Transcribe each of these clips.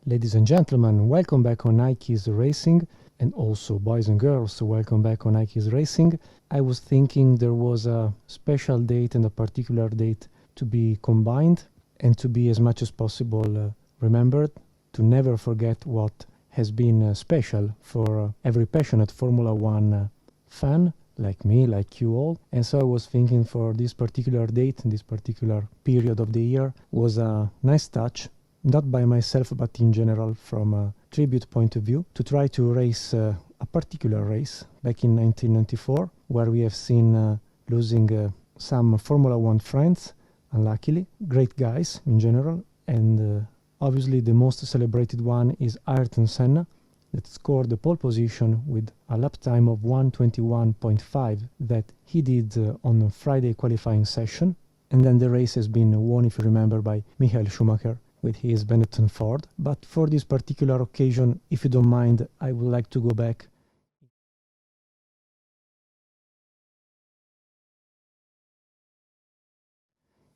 Ladies and gentlemen, welcome back on iKeysRacing, and also boys and girls, welcome back on iKeysRacing. I was thinking there was a special date and a particular date to be combined and to be as much as possible remembered, to never forget what has been special for every passionate Formula One fan like me, like you all. And so I was thinking for this particular date and this particular period of the year was a nice touch, not by myself but in general from a tribute point of view, to try to race a particular race back in 1994, where we have seen losing some Formula One friends, unluckily, great guys in general, and obviously the most celebrated one is Ayrton Senna, that scored the pole position with a lap time of 1:21.5 that he did on a Friday qualifying session. And then the race has been won, if you remember, by Michael Schumacher with his Benetton Ford. But for this particular occasion, if you don't mind, I would like to go back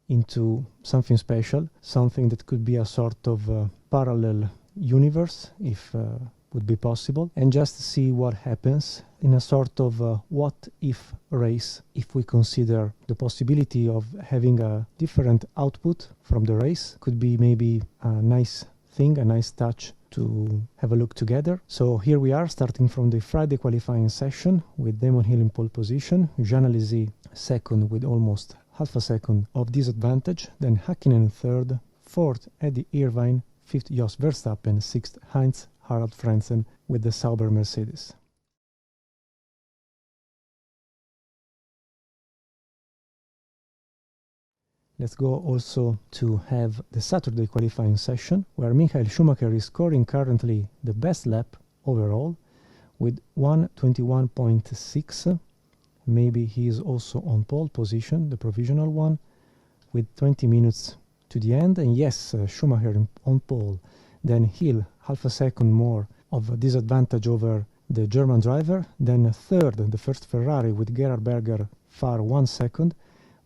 into something special, something that could be a sort of parallel universe, if would be possible, and just see what happens in a sort of what if race, if we consider the possibility of having a different output from the race. Could be maybe a nice thing, a nice touch to have a look together. So here we are, starting from the Friday qualifying session with Damon Hill in pole position, Jean Alesi second with almost half a second of disadvantage, then Häkkinen third, fourth Eddie Irvine, fifth Jos Verstappen, sixth Heinz Harald Frentzen with the Sauber Mercedes. Let's go also to have the Saturday qualifying session, where Michael Schumacher is scoring currently the best lap overall with 1:21.6. Maybe he is also on pole position, the provisional one, with 20 minutes to the end. And yes, Schumacher on pole. Then Hill, half a second more of a disadvantage over the German driver. Then third, the first Ferrari with Gerhard Berger far 1 second.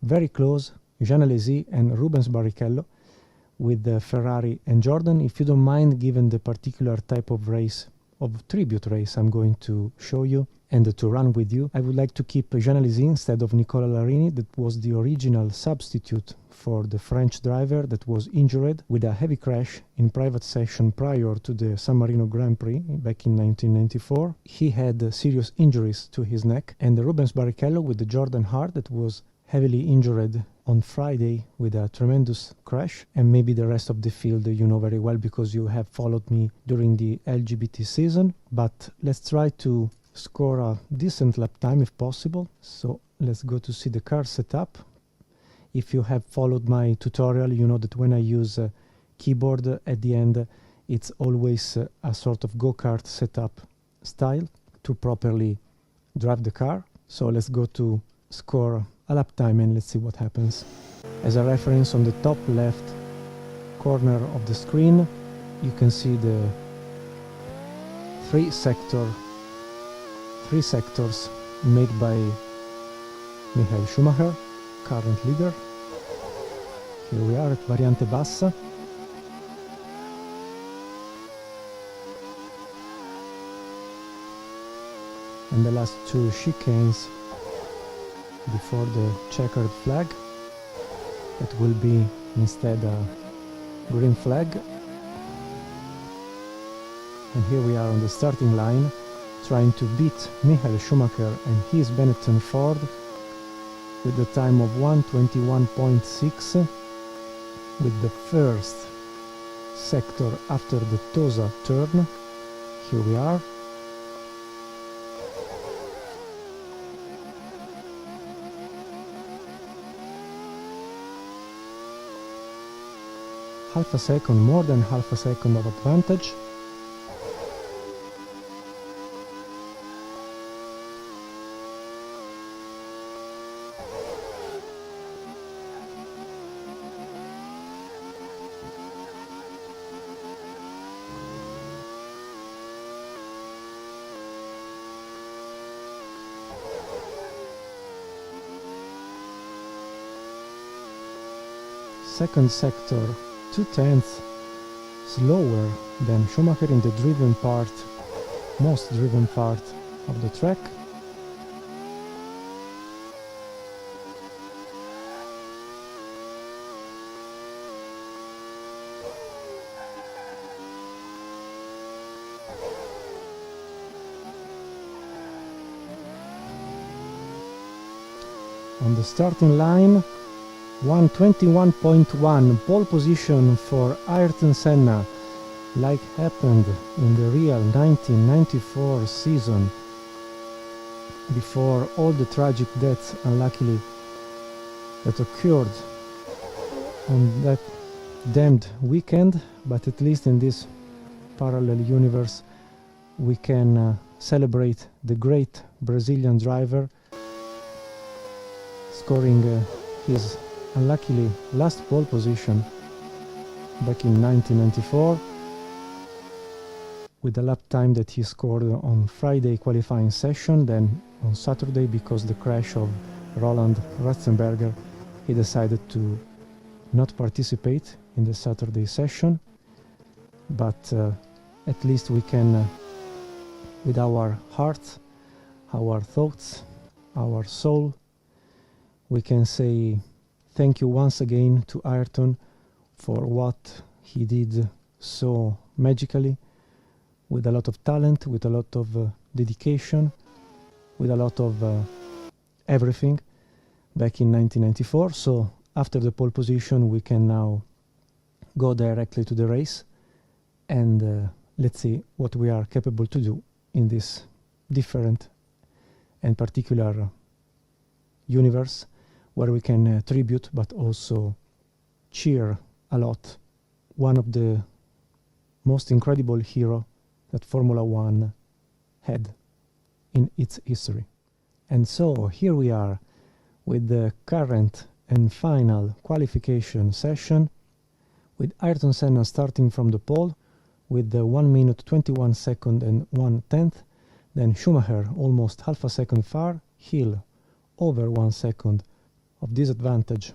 Very close, Jean Alesi and Rubens Barrichello with the Ferrari and Jordan. If you don't mind, given the particular type of race, of tribute race I'm going to show you and to run with you, I would like to keep Jean Alesi instead of Nicola Larini, that was the original substitute for the French driver that was injured with a heavy crash in private session prior to the San Marino Grand Prix back in 1994. He had serious injuries to his neck, and Rubens Barrichello with the Jordan Hart that was heavily injured on Friday with a tremendous crash, and maybe the rest of the field you know very well because you have followed me during the LGBT season. But let's try to score a decent lap time if possible. So let's go to see the car setup. If you have followed my tutorial, you know that when I use a keyboard at the end, it's always a sort of go-kart setup style to properly drive the car. So let's go to score a lap time and let's see what happens. As a reference, on the top left corner of the screen, you can see the three sectors made by Michael Schumacher, current leader. Here we are at Variante Bassa. And the last two chicanes before the checkered flag. That will be instead a green flag. And here we are on the starting line, trying to beat Michael Schumacher and his Benetton Ford with the time of 1:21.6 with the first sector after the Tosa turn. Here we are. Half a second, more than half a second of advantage. Second sector, 2/10 slower than Schumacher in the driven part, most driven part of the track. On the starting line, 1:21.1 pole position for Ayrton Senna, like happened in the real 1994 season, before all the tragic deaths, unluckily, that occurred on that damned weekend. But at least in this parallel universe we can celebrate the great Brazilian driver scoring his unluckily last pole position back in 1994 with the lap time that he scored on Friday qualifying session. Then on Saturday, because the crash of Roland Ratzenberger, he decided to not participate in the Saturday session. But at least we can, with our heart, our thoughts, our soul, we can say thank you once again to Ayrton for what he did so magically, with a lot of talent, with a lot of dedication, with a lot of everything back in 1994. So after the pole position we can now go directly to the race, and let's see what we are capable to do in this different and particular universe, where we can tribute but also cheer a lot one of the most incredible hero that Formula One had in its history. And so here we are with the current and final qualification session, with Ayrton Senna starting from the pole with the 1 minute 21 second and 1/10, then Schumacher almost half a second far, Hill over 1 second of disadvantage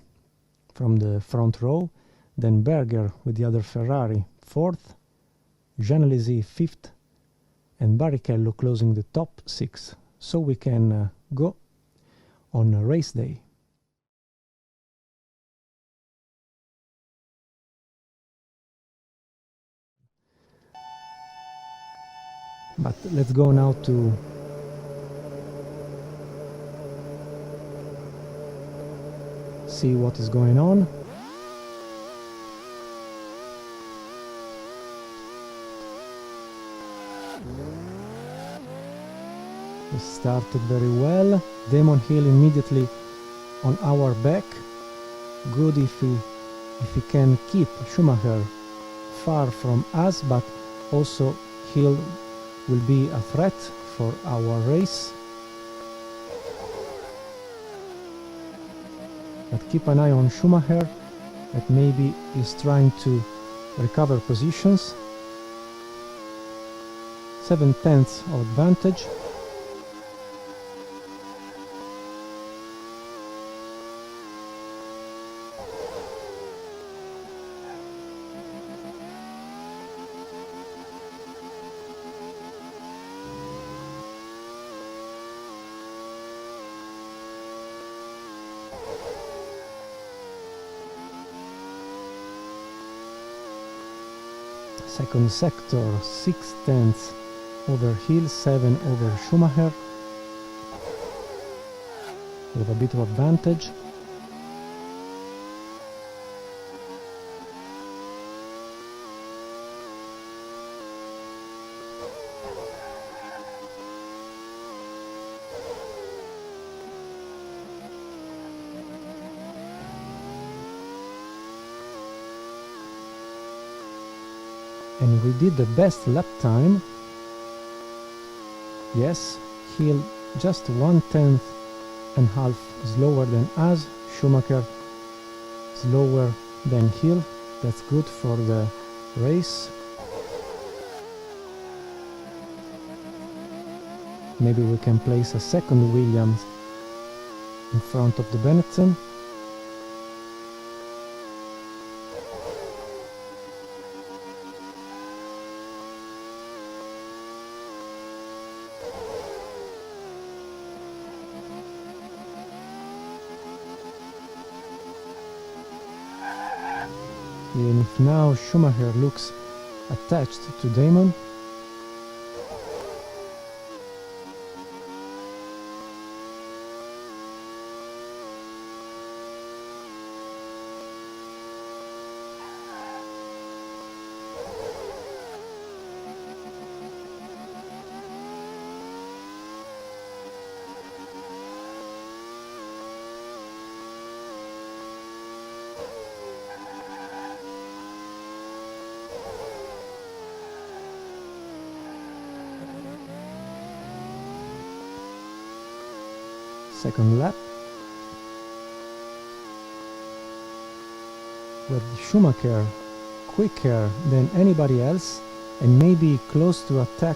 from the front row, then Berger with the other Ferrari 4th, Jean-Alesi 5th, and Barrichello closing the top 6. So we can go on race day. But let's go now to see what is going on. We started very well. Damon Hill immediately on our back. Good if we can keep Schumacher far from us, but also Hill will be a threat for our race. But keep an eye on Schumacher, that maybe is trying to recover positions. 7/10 of advantage. Second sector, 6/10 over Hill, 7 over Schumacher, with a bit of advantage. And we did the best lap time. Yes, Hill just 1/10 and half slower than us. Schumacher slower than Hill. That's good for the race. Maybe we can place a second Williams in front of the Benetton. And if now Schumacher looks attached to Damon, second lap, with Schumacher quicker than anybody else and maybe close to attack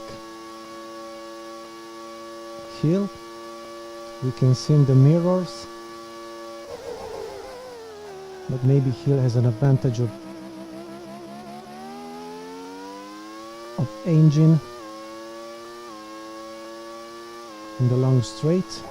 Hill. We can see in the mirrors, but maybe Hill has an advantage of engine in the long straight.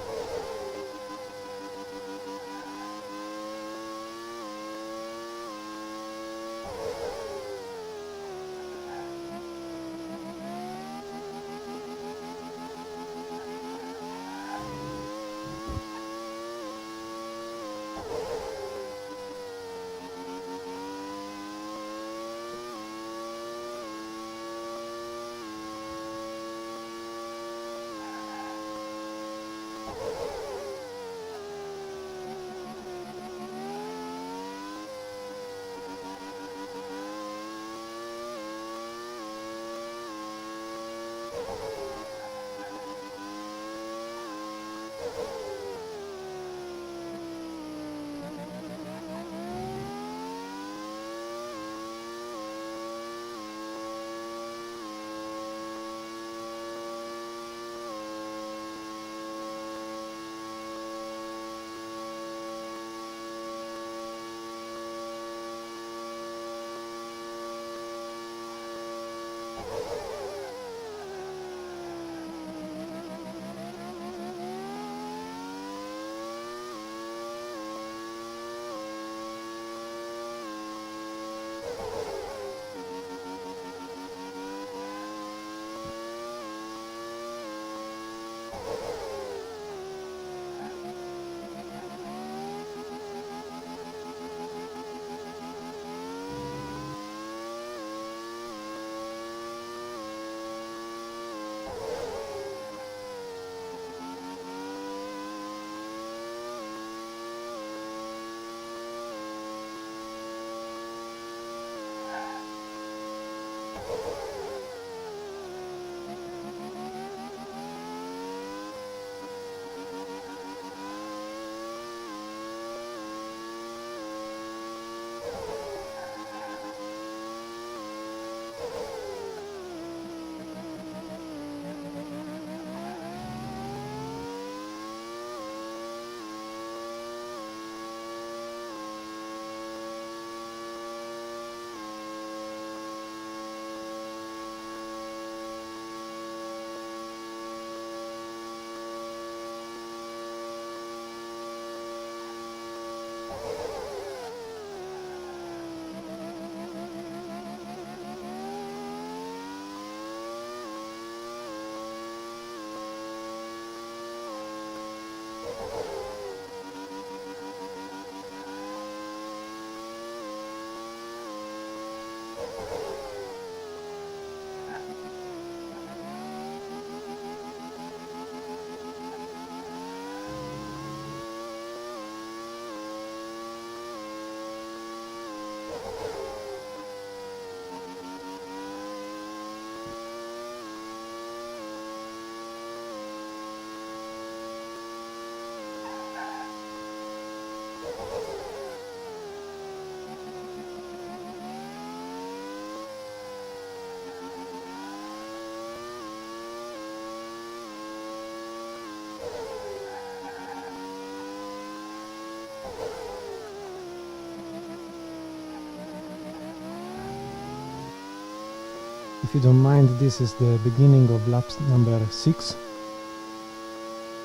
If you don't mind, this is the beginning of lap number 6,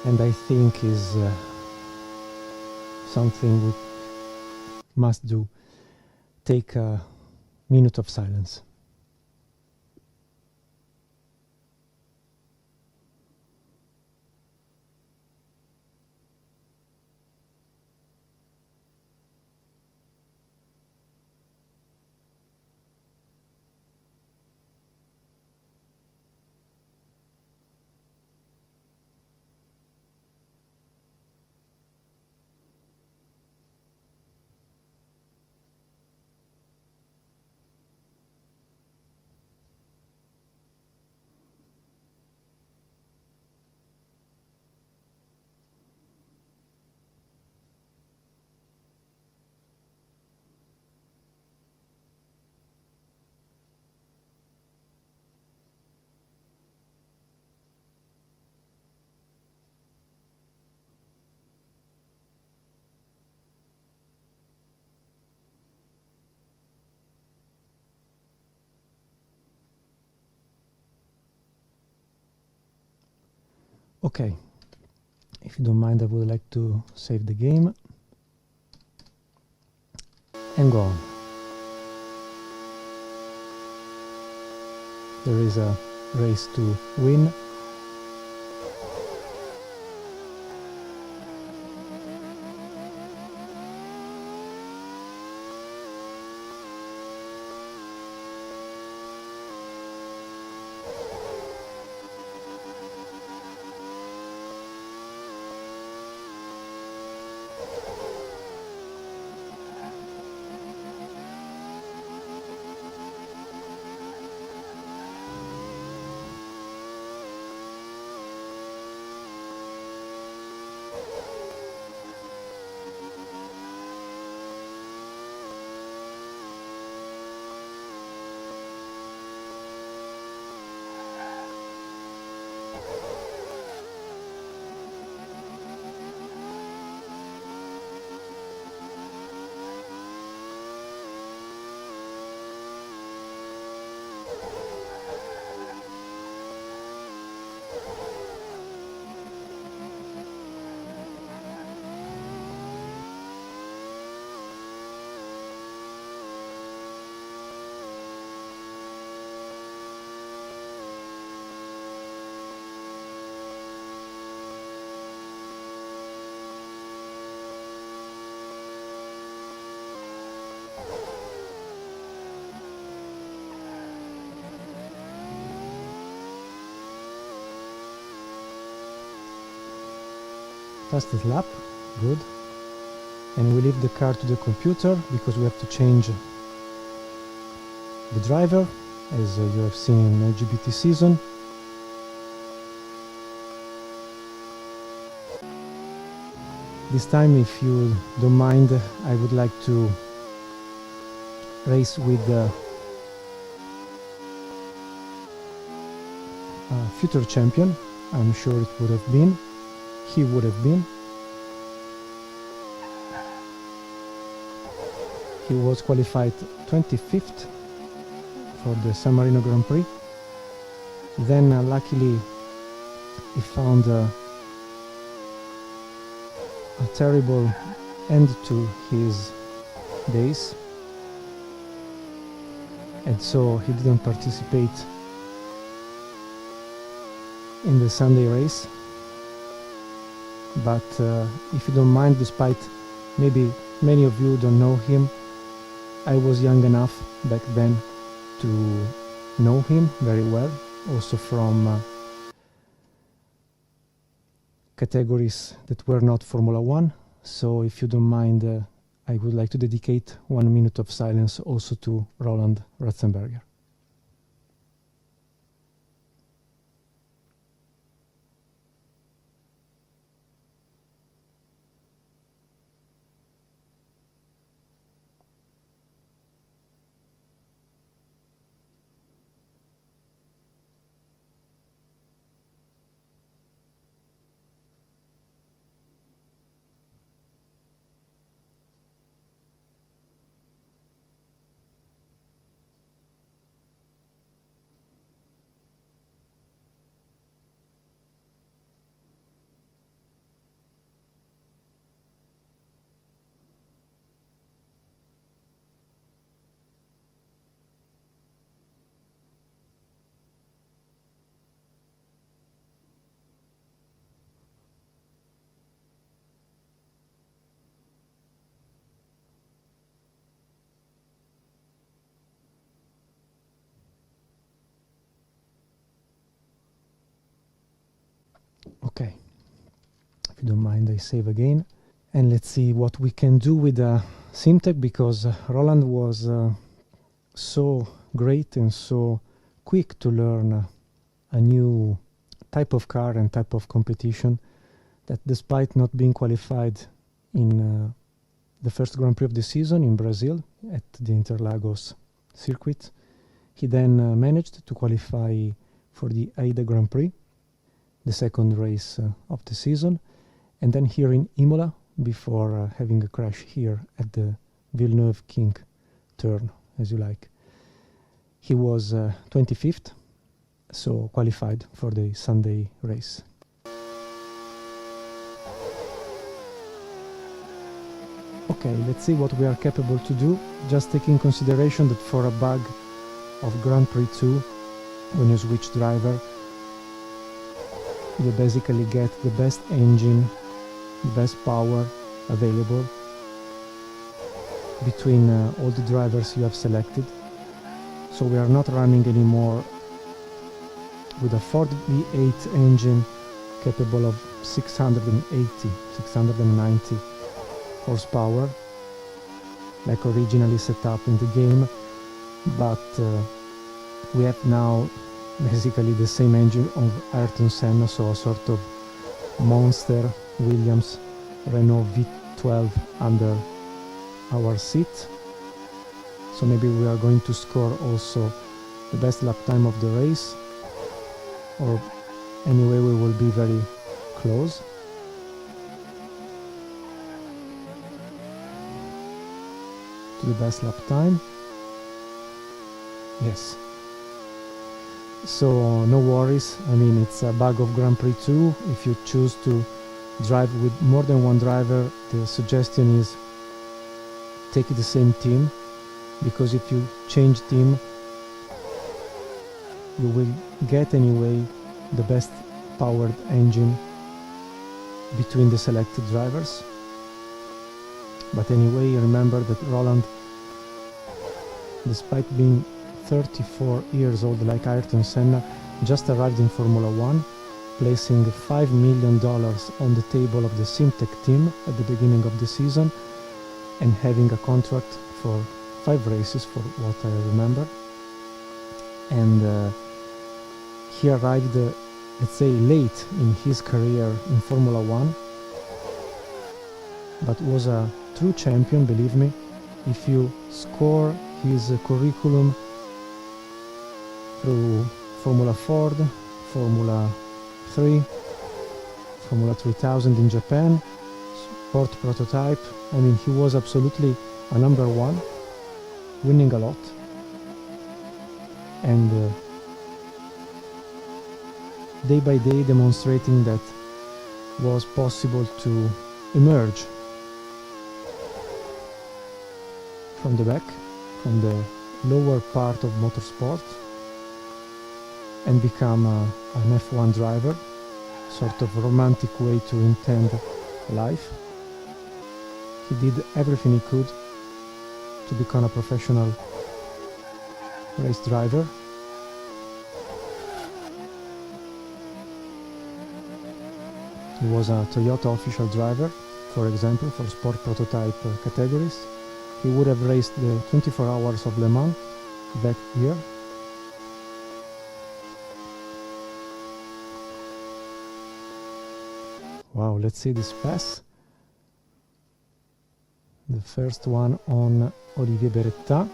and I think is something we must do. Take minute of silence. Okay, if you don't mind, I would like to save the game and go on. There is a race to win. Fastest lap, good. And we leave the car to the computer because we have to change the driver, as you have seen in LGBT season. This time, if you don't mind, I would like to race with the future champion. I'm sure it would have been. He would have been. He was qualified 25th for the San Marino Grand Prix. Then luckily he found a terrible end to his days, and so he didn't participate in the Sunday race. But if you don't mind, despite maybe many of you don't know him, I was young enough back then to know him very well, also from categories that were not Formula One. So if you don't mind, I would like to dedicate 1 minute of silence also to Roland Ratzenberger. If you don't mind, I save again. And let's see what we can do with SimTech, because Roland was so great and so quick to learn a new type of car and type of competition that, despite not being qualified in the first Grand Prix of the season in Brazil at the Interlagos circuit, he then managed to qualify for the AIDA Grand Prix, the second race of the season, and then here in Imola, before having a crash here at the Villeneuve King turn, as you like. He was 25th, so qualified for the Sunday race. Okay, let's see what we are capable to do. Just taking consideration that for a bug of GRANDprix2, when you switch driver, you basically get the best engine, the best power available between all the drivers you have selected. So we are not running anymore with a Ford V8 engine capable of 690 horsepower like originally set up in the game, but we have now basically the same engine of Ayrton Senna, so a sort of monster Williams Renault V12 under our seat. So maybe we are going to score also the best lap time of the race, or anyway we will be very close. To the best lap time. Yes. So no worries, I mean, it's a bug of GRANDprix2. If you choose to drive with more than one driver, the suggestion is take the same team, because if you change team, you will get anyway the best powered engine between the selected drivers. But anyway, remember that Roland, despite being 34 years old like Ayrton Senna, just arrived in Formula 1, placing $5 million on the table of the SimTech team at the beginning of the season, and having a contract for 5 races, for what I remember. And he arrived, let's say, late in his career in Formula 1, but was a true champion, believe me. If you score his curriculum through Formula Ford, Formula 3, Formula 3000 in Japan, Sport Prototype, I mean, he was absolutely a number one, winning a lot, and day by day demonstrating that was possible to emerge from the back, from the lower part of motorsport, and become an F1 driver, sort of romantic way to intend life. He did everything he could to become a professional race driver. He was a Toyota official driver, for example, for sport prototype categories. He would have raced the 24 hours of Le Mans that year. Wow, let's see this pass. The first one on Olivier Beretta,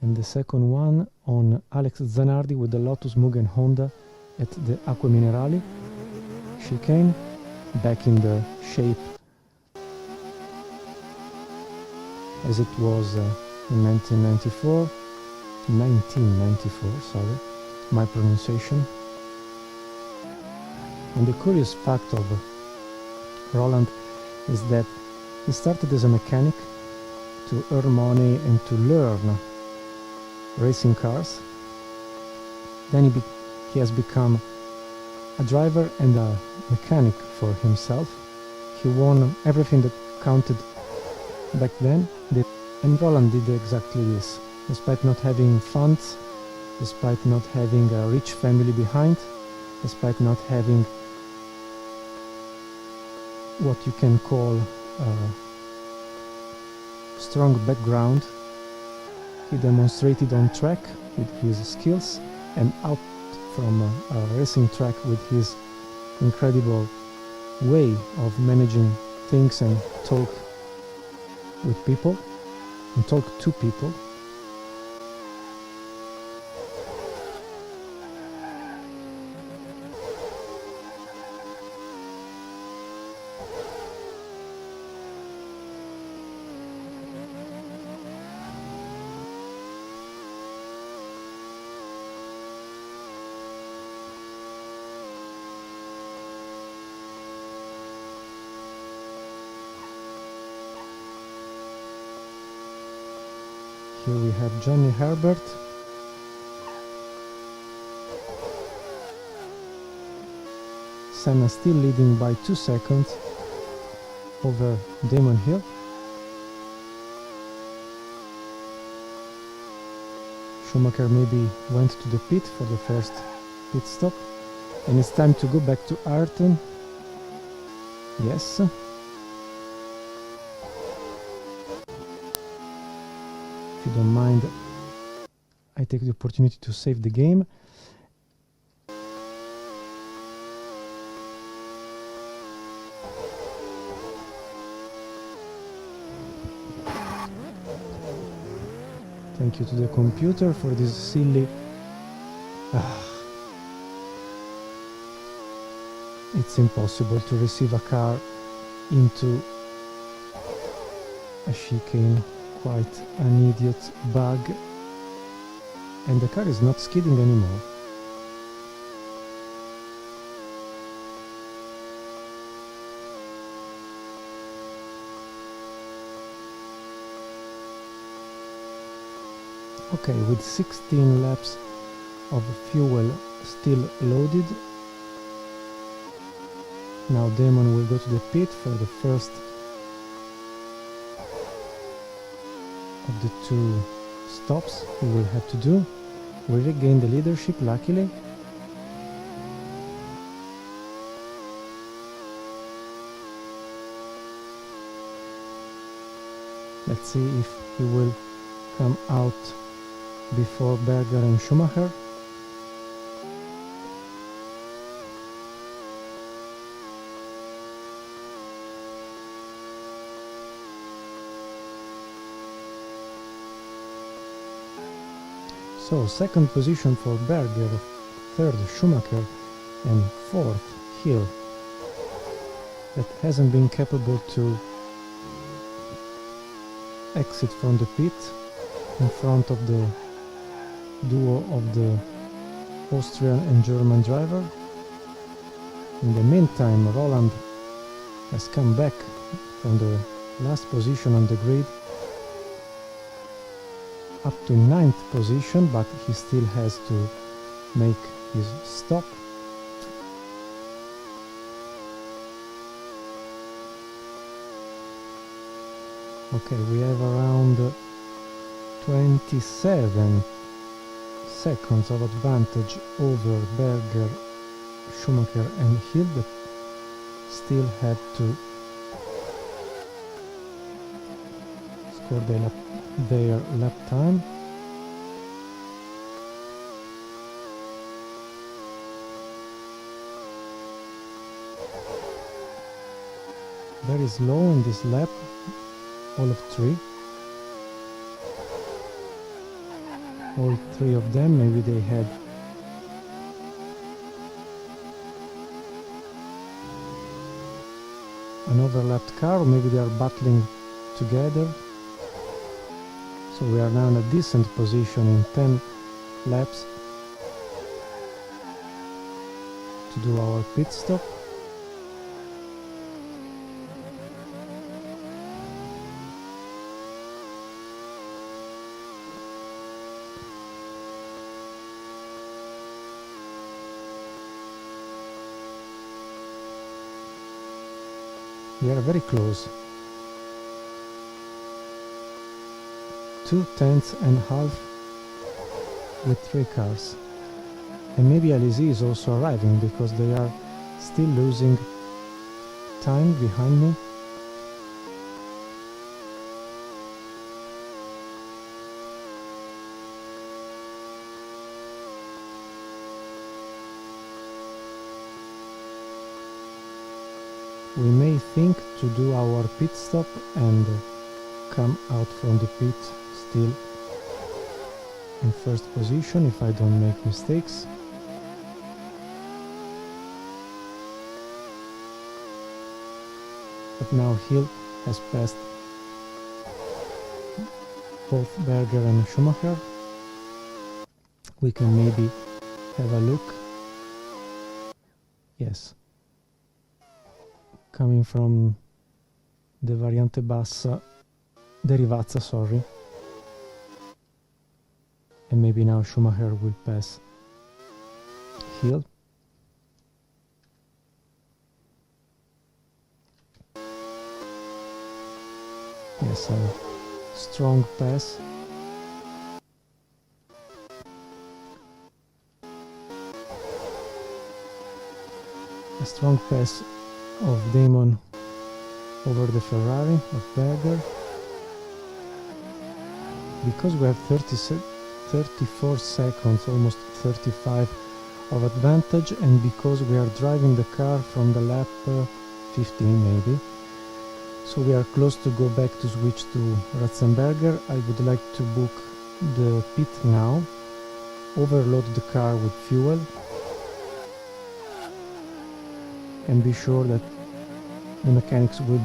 and the second one on Alex Zanardi with the Lotus Mugen Honda at the Acque Minerali chicane, back in the shape as it was in 1994, sorry, my pronunciation. And the curious fact of Roland is that he started as a mechanic to earn money and to learn racing cars. Then he has become a driver and a mechanic for himself. He won everything that counted back then, and Roland did exactly this. Despite not having funds, despite not having a rich family behind, despite not having what you can call strong background. He demonstrated on track with his skills and out from a racing track with his incredible way of managing things and talk with people and talk to people. Here we have Johnny Herbert. Senna still leading by 2 seconds over Damon Hill. Schumacher maybe went to the pit for the first pit stop, and it's time to go back to Ayrton. Yes. If you don't mind, I take the opportunity to save the game. Thank you to the computer for this silly... It's impossible to receive a car into a chicane. Quite an idiot bug, and the car is not skidding anymore. Okay, with 16 laps of fuel still loaded, now Damon will go to the pit for the first of the 2 stops he will have to do. We regain the leadership, luckily. Let's see if he will come out before Berger and Schumacher. So, second position for Berger, third Schumacher, and fourth Hill, that hasn't been capable to exit from the pit in front of the duo of the Austrian and German driver. In the meantime, Roland has come back from the last position on the grid up to 9th position, but he still has to make his stop. Okay, we have around 27 seconds of advantage over Berger, Schumacher and Hill, that still have to score their lap time. Very slow in this lap, all of 3. All 3 of them, maybe they had an overlapped car, or maybe they are battling together. So we are now in a decent position in 10 laps to do our pit stop. We are very close. 2 tenths and a half with 3 cars. And maybe Alizé is also arriving, because they are still losing time behind me. We may think to do our pit stop and come out from the pit still in first position if I don't make mistakes. But now Hill has passed both Berger and Schumacher. We can maybe have a look. Yes. Coming from the Variante Bassa, Derivazza, sorry. And maybe now Schumacher will pass Hill. Yes, a strong pass. A strong pass of Damon over the Ferrari of Berger. Because we have 34 seconds, almost 35 of advantage, and because we are driving the car from the lap 15 maybe, so we are close to go back to switch to Ratzenberger. I would like to book the pit now, overload the car with fuel, and be sure that the mechanics will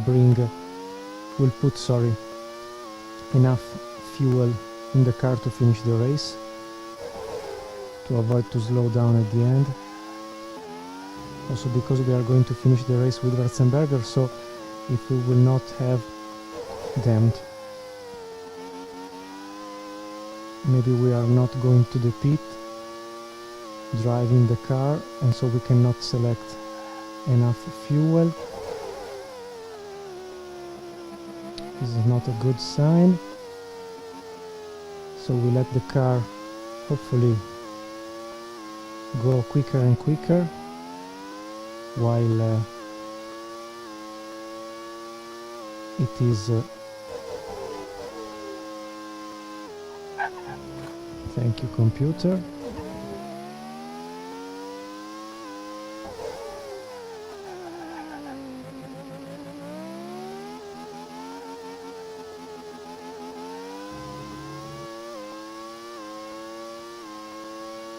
put enough fuel in the car to finish the race, to avoid to slow down at the end. Also because we are going to finish the race with Ratzenberger, so if we will not have damned, maybe we are not going to the pit driving the car, and so we cannot select enough fuel. This is not a good sign. So we let the car hopefully go quicker and quicker while it is thank you, computer.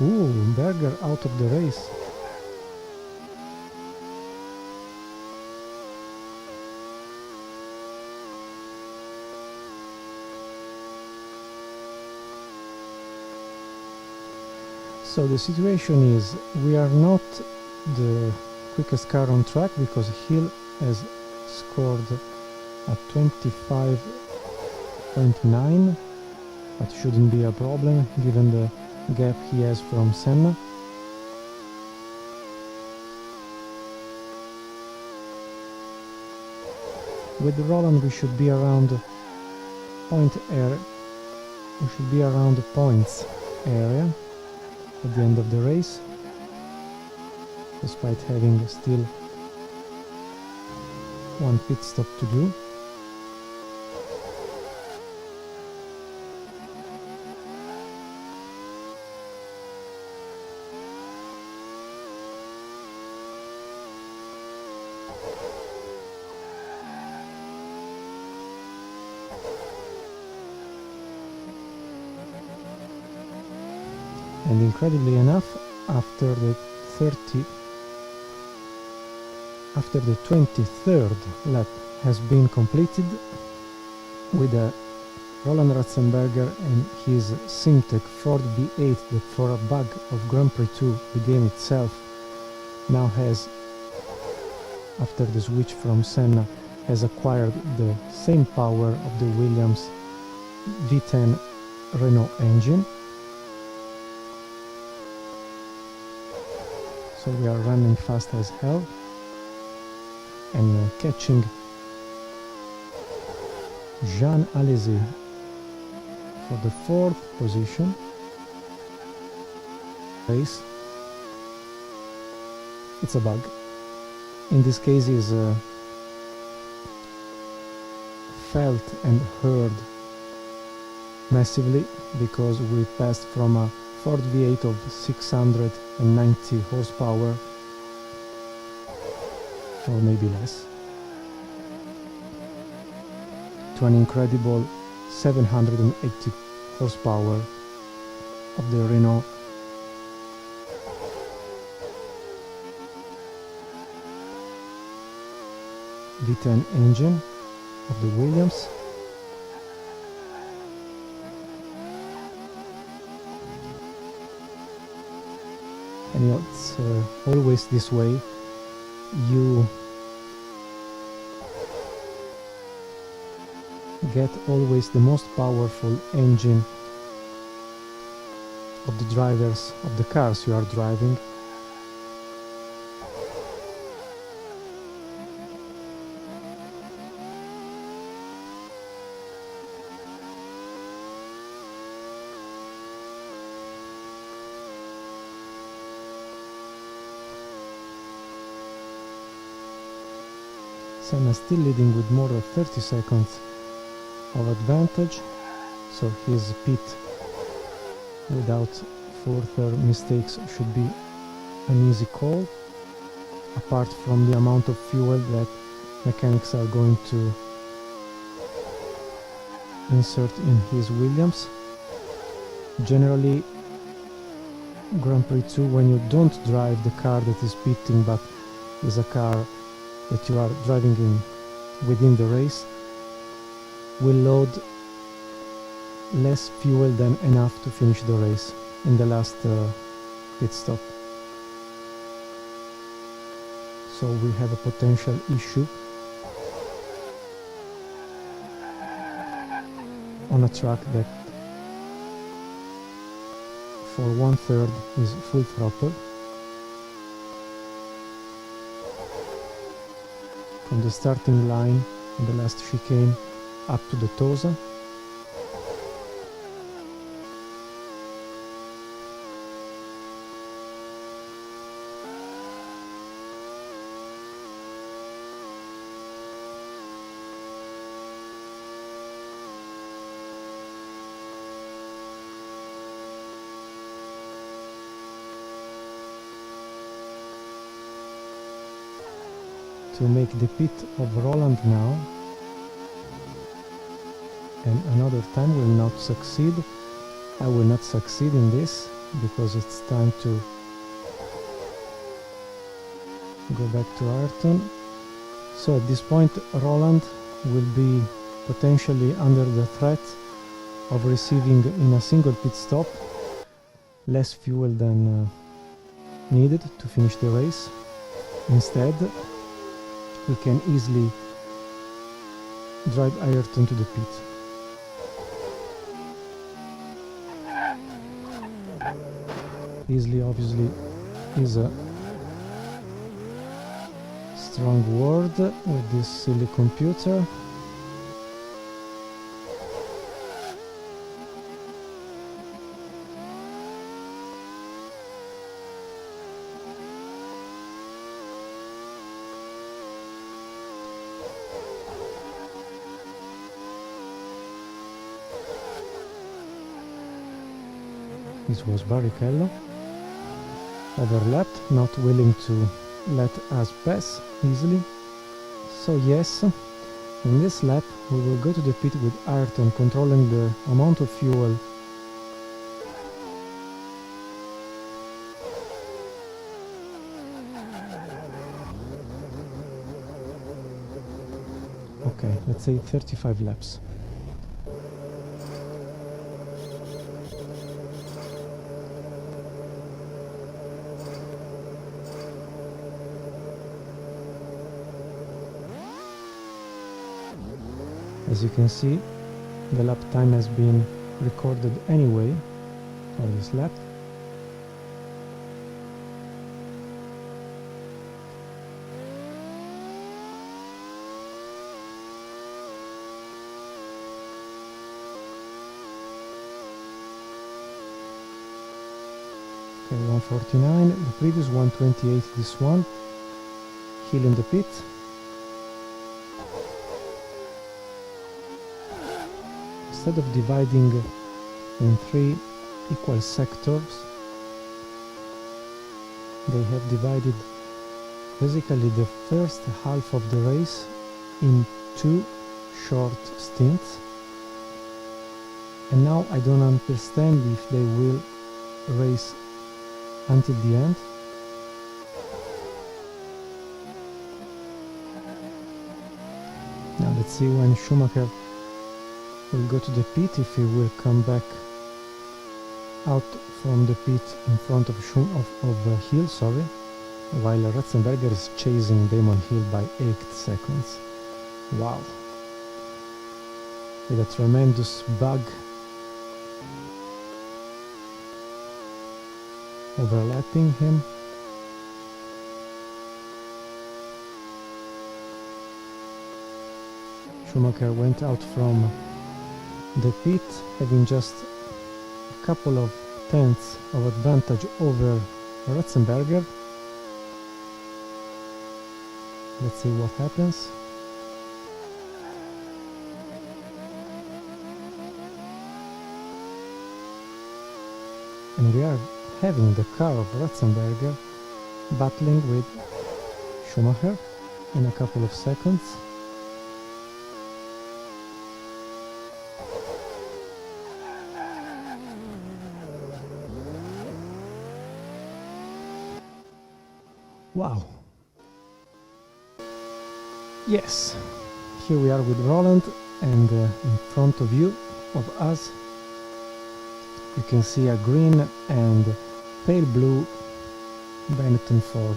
Ooh, Berger out of the race. So the situation is, we are not the quickest car on track because Hill has scored a 25.9, but shouldn't be a problem given the gap he has from Senna. With Roland we should be around the points area at the end of the race, despite having still one pit stop to do. And incredibly enough, after the 23rd lap has been completed, with Roland Ratzenberger and his Simtek Ford B8 that for a bug of GRANDprix2 the game itself now has, after the switch from Senna, has acquired the same power of the Williams V10 Renault engine. So we are running fast as hell and catching Jean Alesi for the 4th position. Race. It's a bug. In this case is felt and heard massively, because we passed from a Ford V8 of 690 horsepower, or maybe less, to an incredible 780 horsepower of the Renault V10 engine of the Williams. And it's always this way. You get always the most powerful engine of the drivers of the cars you are driving. Senna still leading with more than 30 seconds of advantage, so his pit without further mistakes should be an easy call, apart from the amount of fuel that mechanics are going to insert in his Williams. Generally, Grand Prix 2, when you don't drive the car that is pitting but is a car that you are driving in within the race, will load less fuel than enough to finish the race in the last pit stop. So we have a potential issue on a track that for 1/3 is full throttle. From the starting line in the last chicane up to the Tosa. To make the pit of Roland now, and another time will not succeed. I will not succeed in this because it's time to go back to Ayrton. So at this point Roland will be potentially under the threat of receiving in a single pit stop less fuel than needed to finish the race. Instead, we can easily drive Ayrton to the pit. Easily obviously is a strong word with this silly computer. This was Barrichello, overlapped, not willing to let us pass easily. So yes, in this lap we will go to the pit with Ayrton controlling the amount of fuel okay, let's say 35 laps. As you can see, the lap time has been recorded anyway for this lap. Okay, 149, the previous 128, this one. Hill in the pit. instead of dividing in 3 equal sectors, they have divided basically the first half of the race in 2 short stints, and now I don't understand if they will race until the end. Now let's see when Schumacher will go to the pit, if he will come back out from the pit in front of Hill, sorry, while Ratzenberger is chasing Damon Hill by 8 seconds. Wow. With a tremendous bug overlapping him. Schumacher went out from the pit having just a couple of tenths of advantage over Ratzenberger. Let's see what happens. And we are having the car of Ratzenberger battling with Schumacher in a couple of seconds. Wow. Yes, here we are with Roland, and in front of you, of us, you can see a green and pale blue Benetton Ford.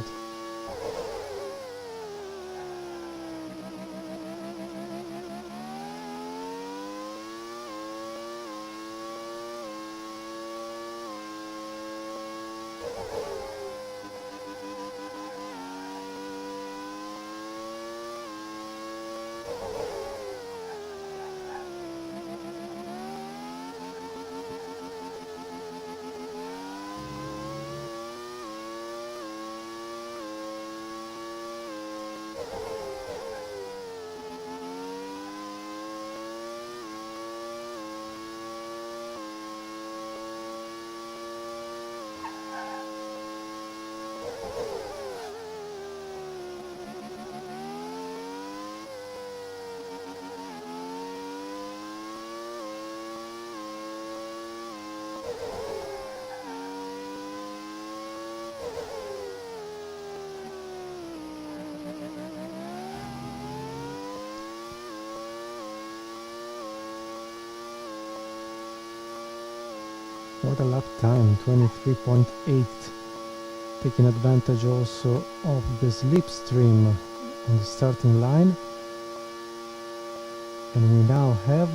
What a lap time, 23.8, taking advantage also of the slipstream on the starting line. And we now have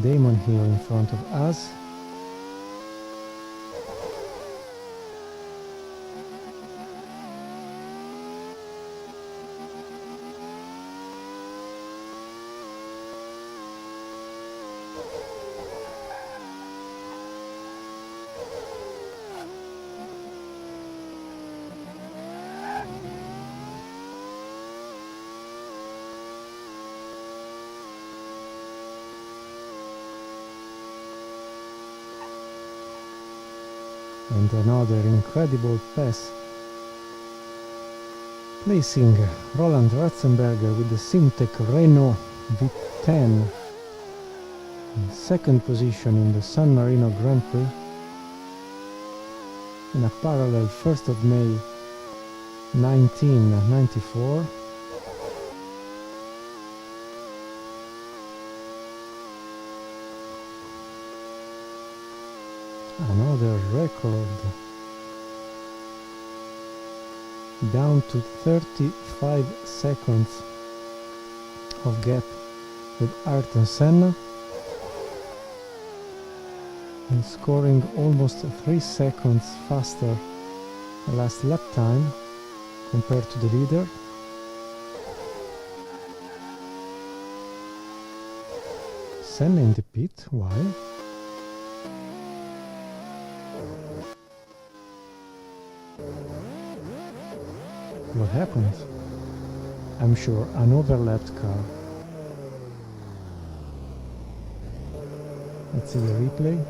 Damon Hill in front of us. And another incredible pass, placing Roland Ratzenberger with the Simtek Renault V10 in second position in the San Marino Grand Prix in a parallel 1st of May 1994. Another record, down to 35 seconds of gap with Ayrton Senna, and scoring almost 3 seconds faster the last lap time compared to the leader. Senna in the pit, why? What happened? I'm sure, an overlapped car. Let's see the replay.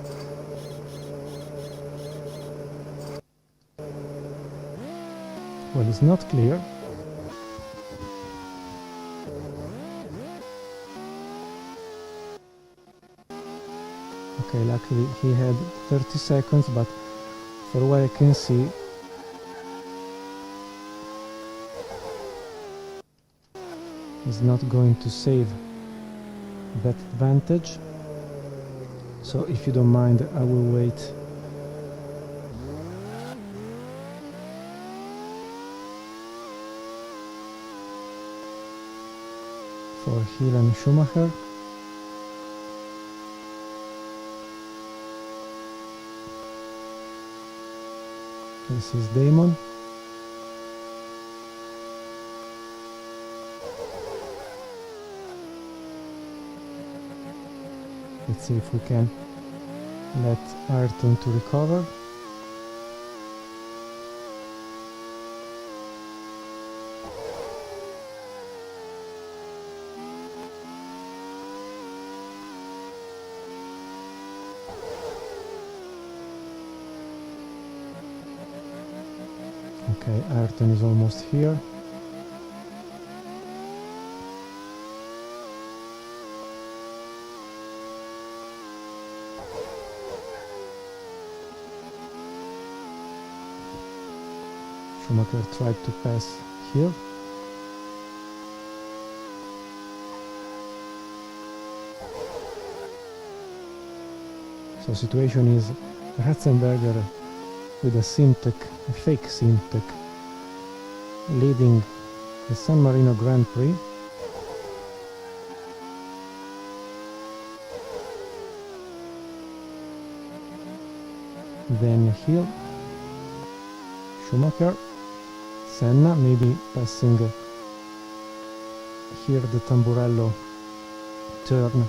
Well, it's not clear. Okay, luckily he had 30 seconds, but for what I can see, he's not going to save that advantage. So if you don't mind, I will wait. For Hill and Schumacher. This is Damon. Let's see if we can let Ayrton to recover. Okay, Ayrton is almost here. Schumacher tried to pass here. So situation is Ratzenberger with a Simtek, a fake Simtek, leading the San Marino Grand Prix. Then Hill, Schumacher, Senna, maybe passing here the Tamburello turn.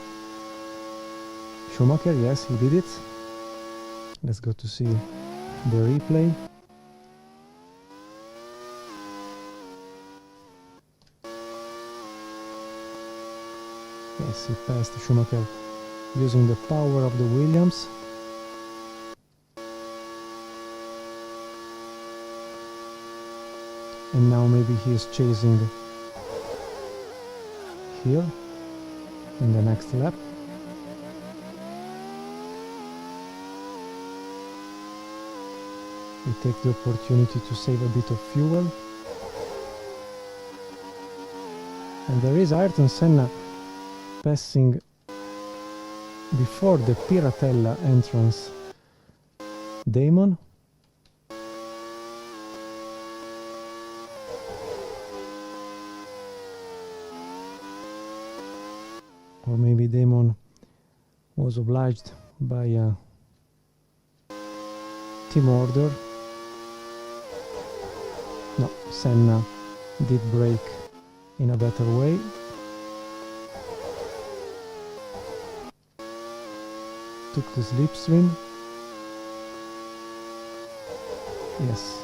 Schumacher, yes, he did it. Let's go to see the replay. Yes, he passed Schumacher using the power of the Williams. And now maybe he is chasing here in the next lap. We take the opportunity to save a bit of fuel. And there is Ayrton Senna passing before the Piratella entrance Damon. Or maybe Damon was obliged by a team order. No, Senna did brake in a better way. Took the slipstream. Yes.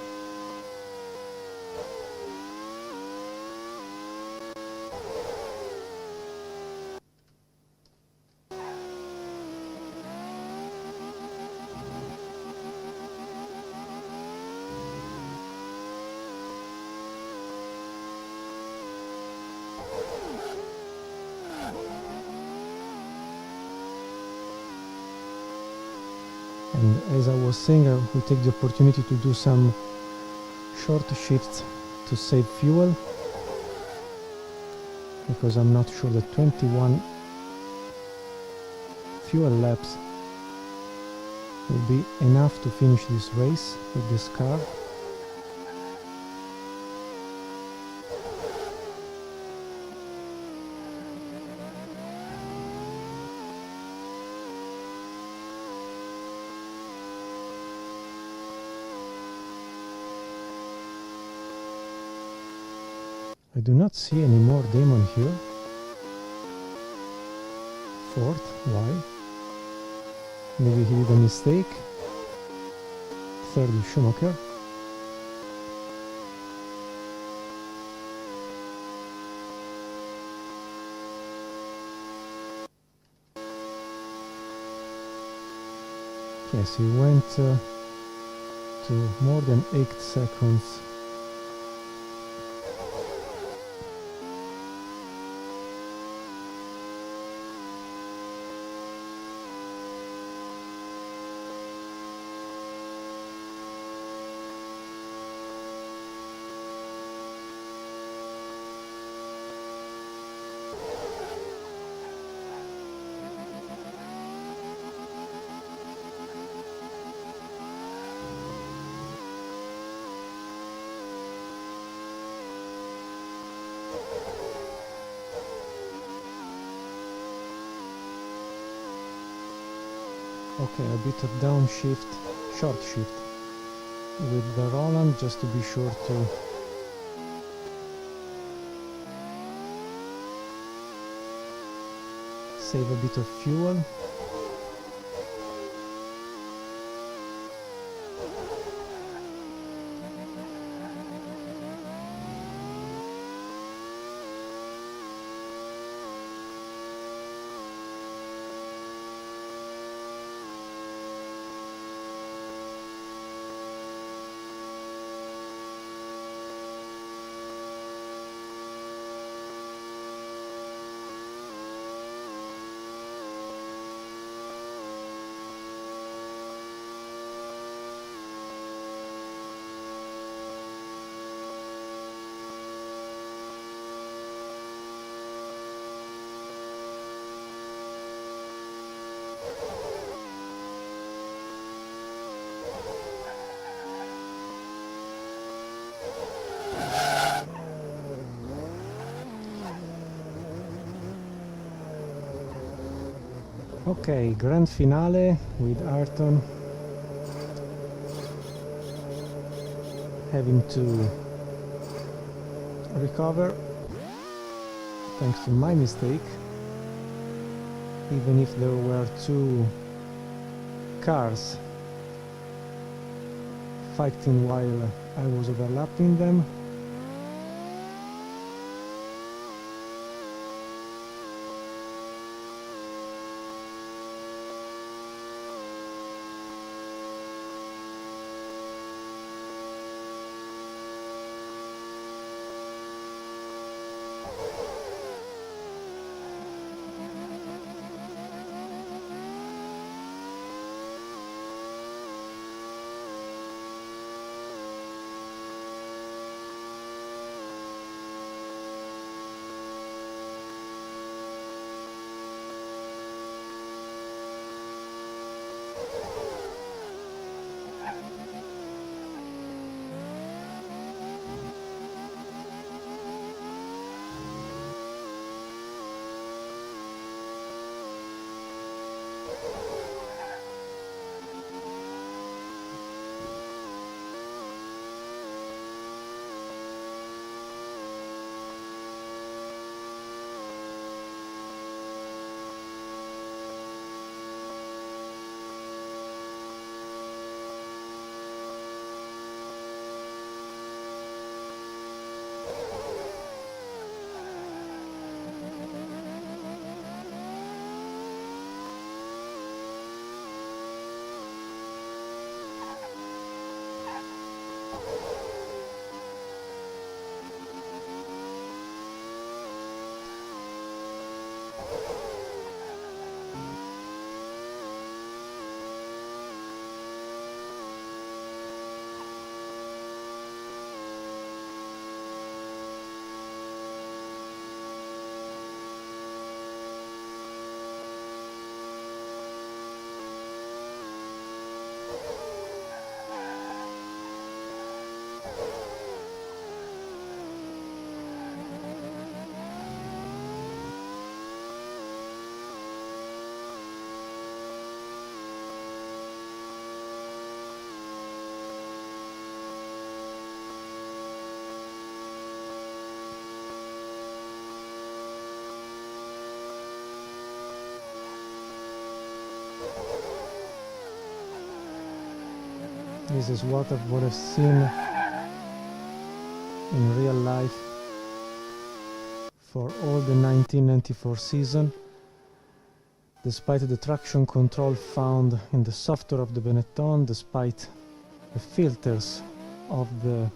And as I was saying, we take the opportunity to do some short shifts to save fuel, because I'm not sure that 21 fuel laps will be enough to finish this race with this car. I do not see any more Damon here. Fourth, why? Maybe he did a mistake. Third is Schumacher. Yes, he went to more than 8 seconds. Okay, a bit of downshift, short shift with the Roland, just to be sure to save a bit of fuel. Okay, grand finale with Ayrton having to recover thanks to my mistake, even if there were 2 cars fighting while I was overlapping them. This is what I've seen in real life for all the 1994 season. despite the traction control found in the software of the Benetton, despite the filters of the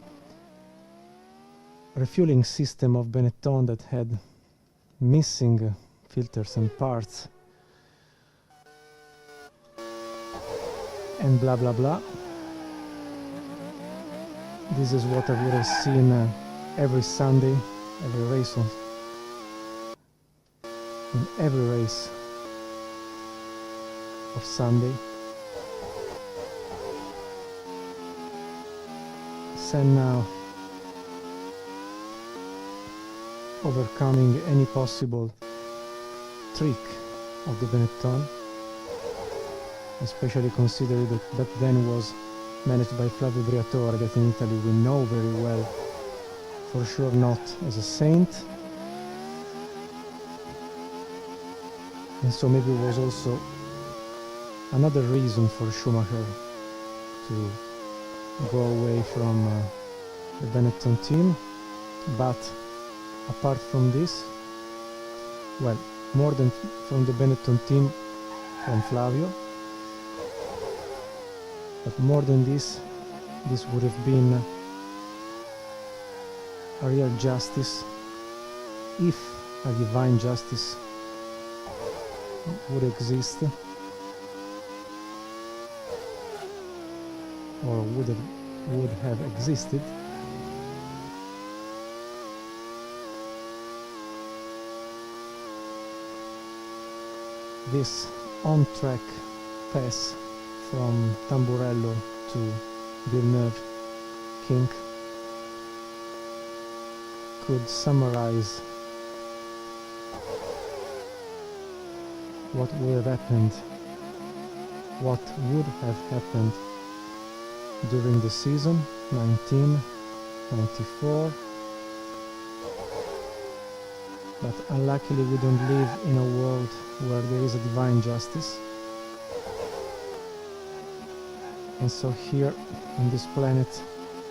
refueling system of Benetton that had missing filters and parts, and blah blah blah. This is what I would have seen every Sunday, every race in every race of Sunday. Senna overcoming any possible trick of the Benetton, especially considering that back then was managed by Flavio Briatore, that in Italy we know very well, for sure not as a saint. And so maybe it was also another reason for Schumacher to go away from the Benetton team. But apart from this, well, more than from the Benetton team, from Flavio, but more than this would have been a real justice, if a divine justice would exist, or would have existed. This on-track pass from Tamburello to Villeneuve King could summarize what would have happened, what would have happened during the season 1994. But unluckily we don't live in a world where there is a divine justice. And so here on this planet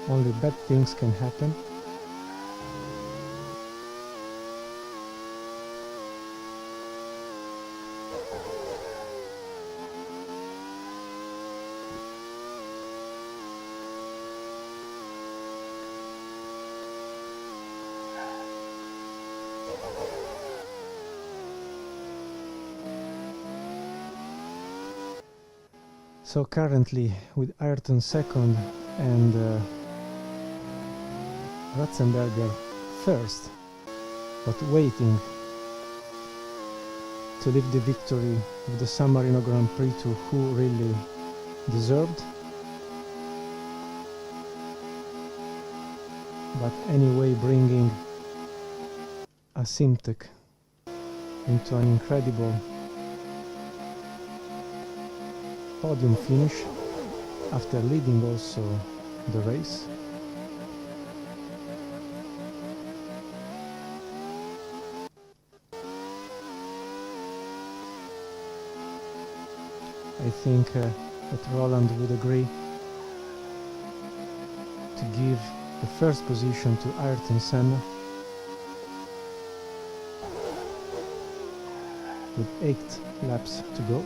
only bad things can happen. So currently, with Ayrton second and Ratzenberger first, but waiting to lift the victory of the San Marino Grand Prix to who really deserved. But anyway, bringing a Simtek into an incredible podium finish after leading also the race. I think that Roland would agree to give the first position to Ayrton Senna with 8 laps to go.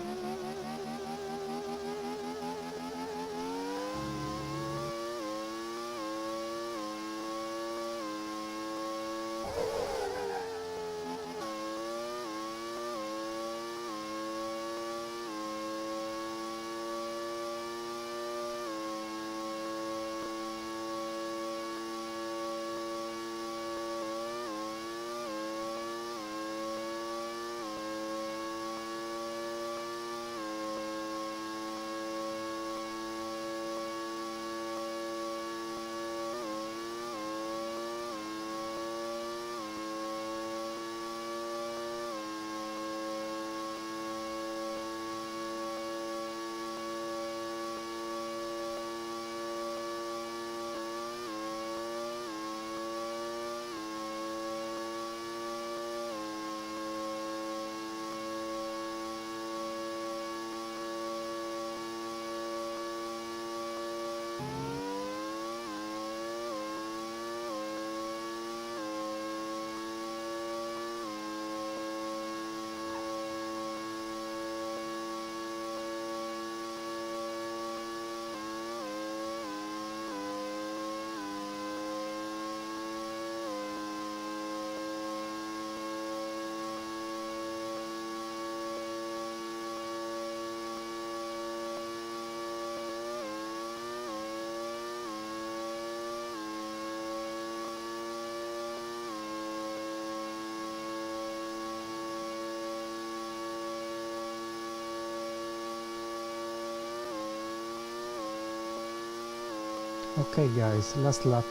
Okay guys, last lap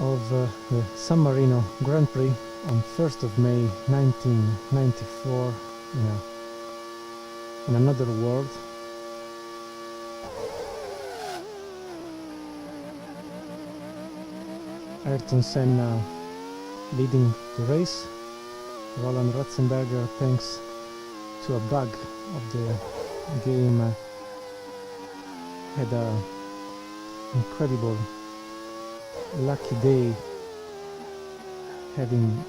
of the San Marino Grand Prix on 1st of May 1994 in another world. Ayrton Senna leading the race. Roland Ratzenberger, thanks to a bug of the game, had an incredible lucky day, having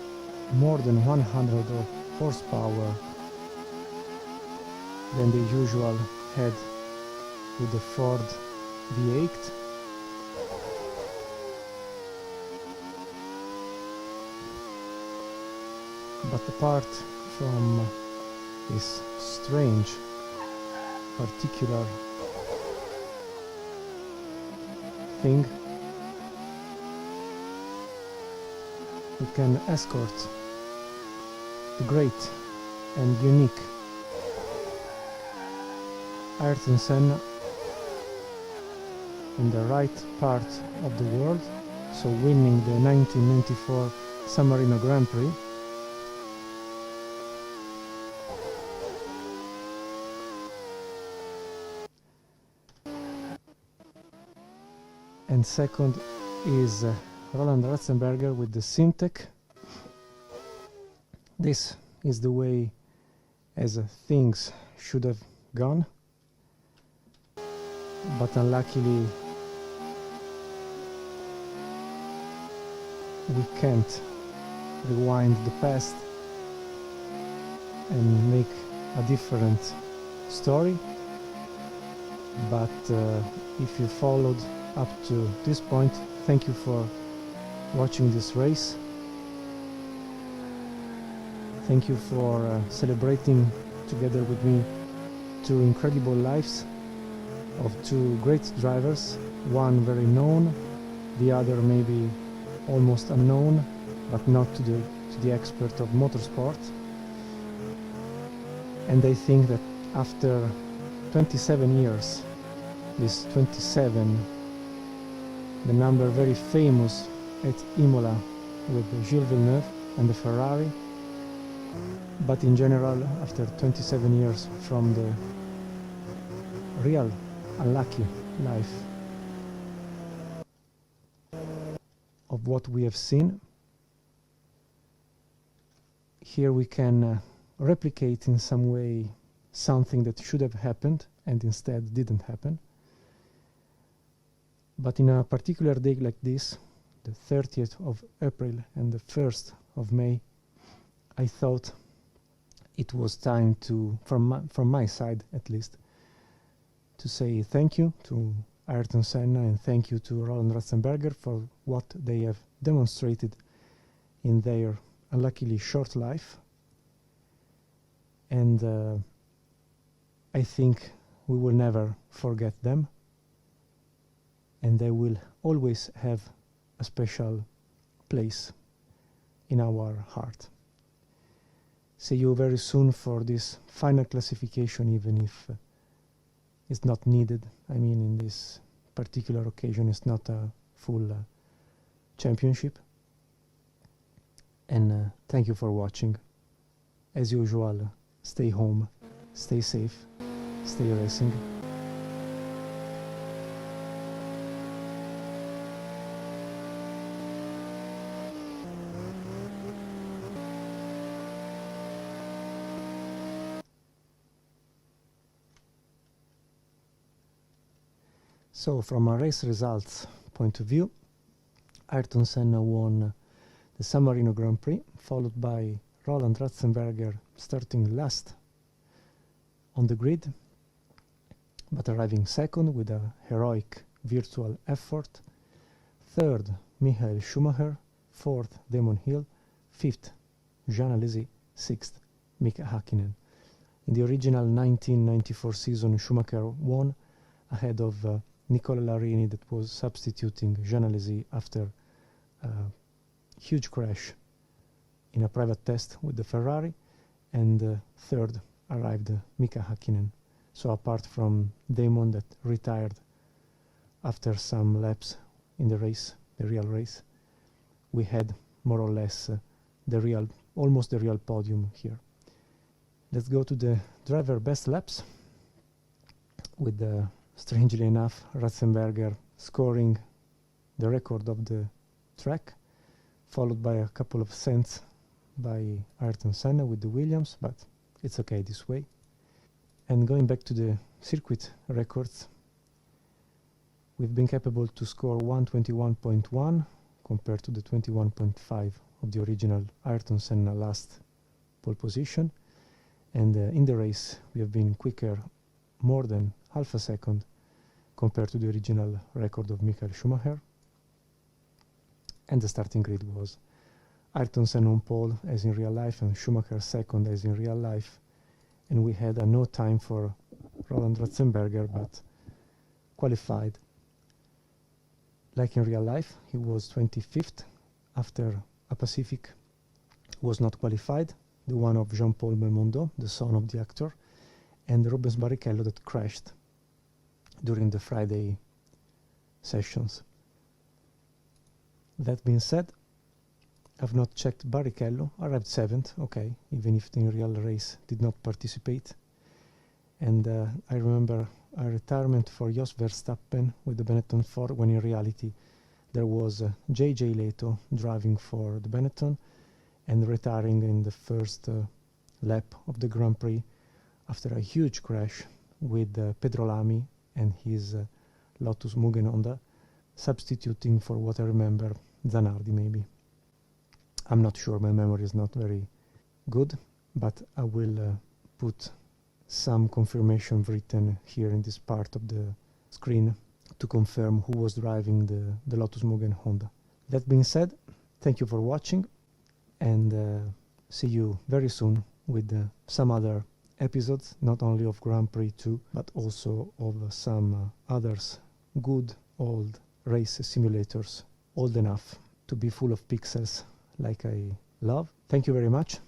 more than 100 horsepower than the usual had with the Ford V8. But apart from this strange, particular thing, we can escort the great and unique Ayrton Senna in the right part of the world, so winning the 1994 San Marino Grand Prix. And second is Roland Ratzenberger with the Syntec. This is the way as things should have gone, but unluckily we can't rewind the past and make a different story. But if you followed up to this point, thank you for watching this race. Thank you for celebrating together with me two incredible lives of two great drivers, one very known, the other maybe almost unknown, but not to the expert of motorsport. And I think that after 27 years, this 27, the number very famous at Imola with Gilles Villeneuve and the Ferrari, but in general, after 27 years from the real unlucky life of what we have seen, here we can replicate in some way something that should have happened and instead didn't happen. But in a particular day like this, the 30th of April and the 1st of May, I thought it was time to, from my side at least, to say thank you to Ayrton Senna and thank you to Roland Ratzenberger for what they have demonstrated in their unluckily short life. And I think we will never forget them, and they will always have a special place in our heart. See you very soon for this final classification, even if it's not needed. I mean, in this particular occasion, it's not a full championship. And thank you for watching. As usual, stay home, stay safe, stay racing. So, from a race results point of view, Ayrton Senna won the San Marino Grand Prix, followed by Roland Ratzenberger starting last on the grid, but arriving second with a heroic virtual effort. Third, Michael Schumacher. Fourth, Damon Hill. Fifth, Jean Alesi. Sixth, Mika Häkkinen. In the original 1994 season, Schumacher won ahead of Nicola Larini, that was substituting Jean Alesi after a huge crash in a private test with the Ferrari, and third arrived Mika Häkkinen. So apart from Damon, that retired after some laps in the race, the real race, we had more or less almost the real podium here. Let's go to the driver best laps with, strangely enough, Ratzenberger scoring the record of the track, followed by a couple of cents by Ayrton Senna with the Williams, but it's okay this way. And going back to the circuit records, we've been capable to score 1:21.1 compared to the 21.5 of the original Ayrton Senna last pole position. And in the race, we have been quicker more than half a second compared to the original record of Michael Schumacher. And the starting grid was Ayrton Senna on pole as in real life and Schumacher second as in real life. And we had no time for Roland Ratzenberger, but qualified like in real life. He was 25th after a Pacific was not qualified, the one of Jean-Paul Belmondo, the son of the actor, and Rubens Barrichello that crashed during the Friday sessions. That being said, I've not checked Barrichello, arrived 7th, okay, even if the real race did not participate. And I remember a retirement for Jos Verstappen with the Benetton 4, when in reality there was JJ Leto driving for the Benetton and retiring in the first lap of the Grand Prix after a huge crash with Pedro Lamy and his Lotus Mugen Honda, substituting, for what I remember, Zanardi maybe. I'm not sure, my memory is not very good, but I will put some confirmation written here in this part of the screen to confirm who was driving the Lotus Mugen Honda. That being said, thank you for watching, and see you very soon with some other episodes, not only of Grand Prix 2, but also of some others good old race simulators, old enough to be full of pixels like I love. Thank you very much.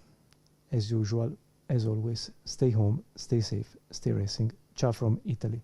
As usual, as always, stay home, stay safe, stay racing. Ciao from Italy.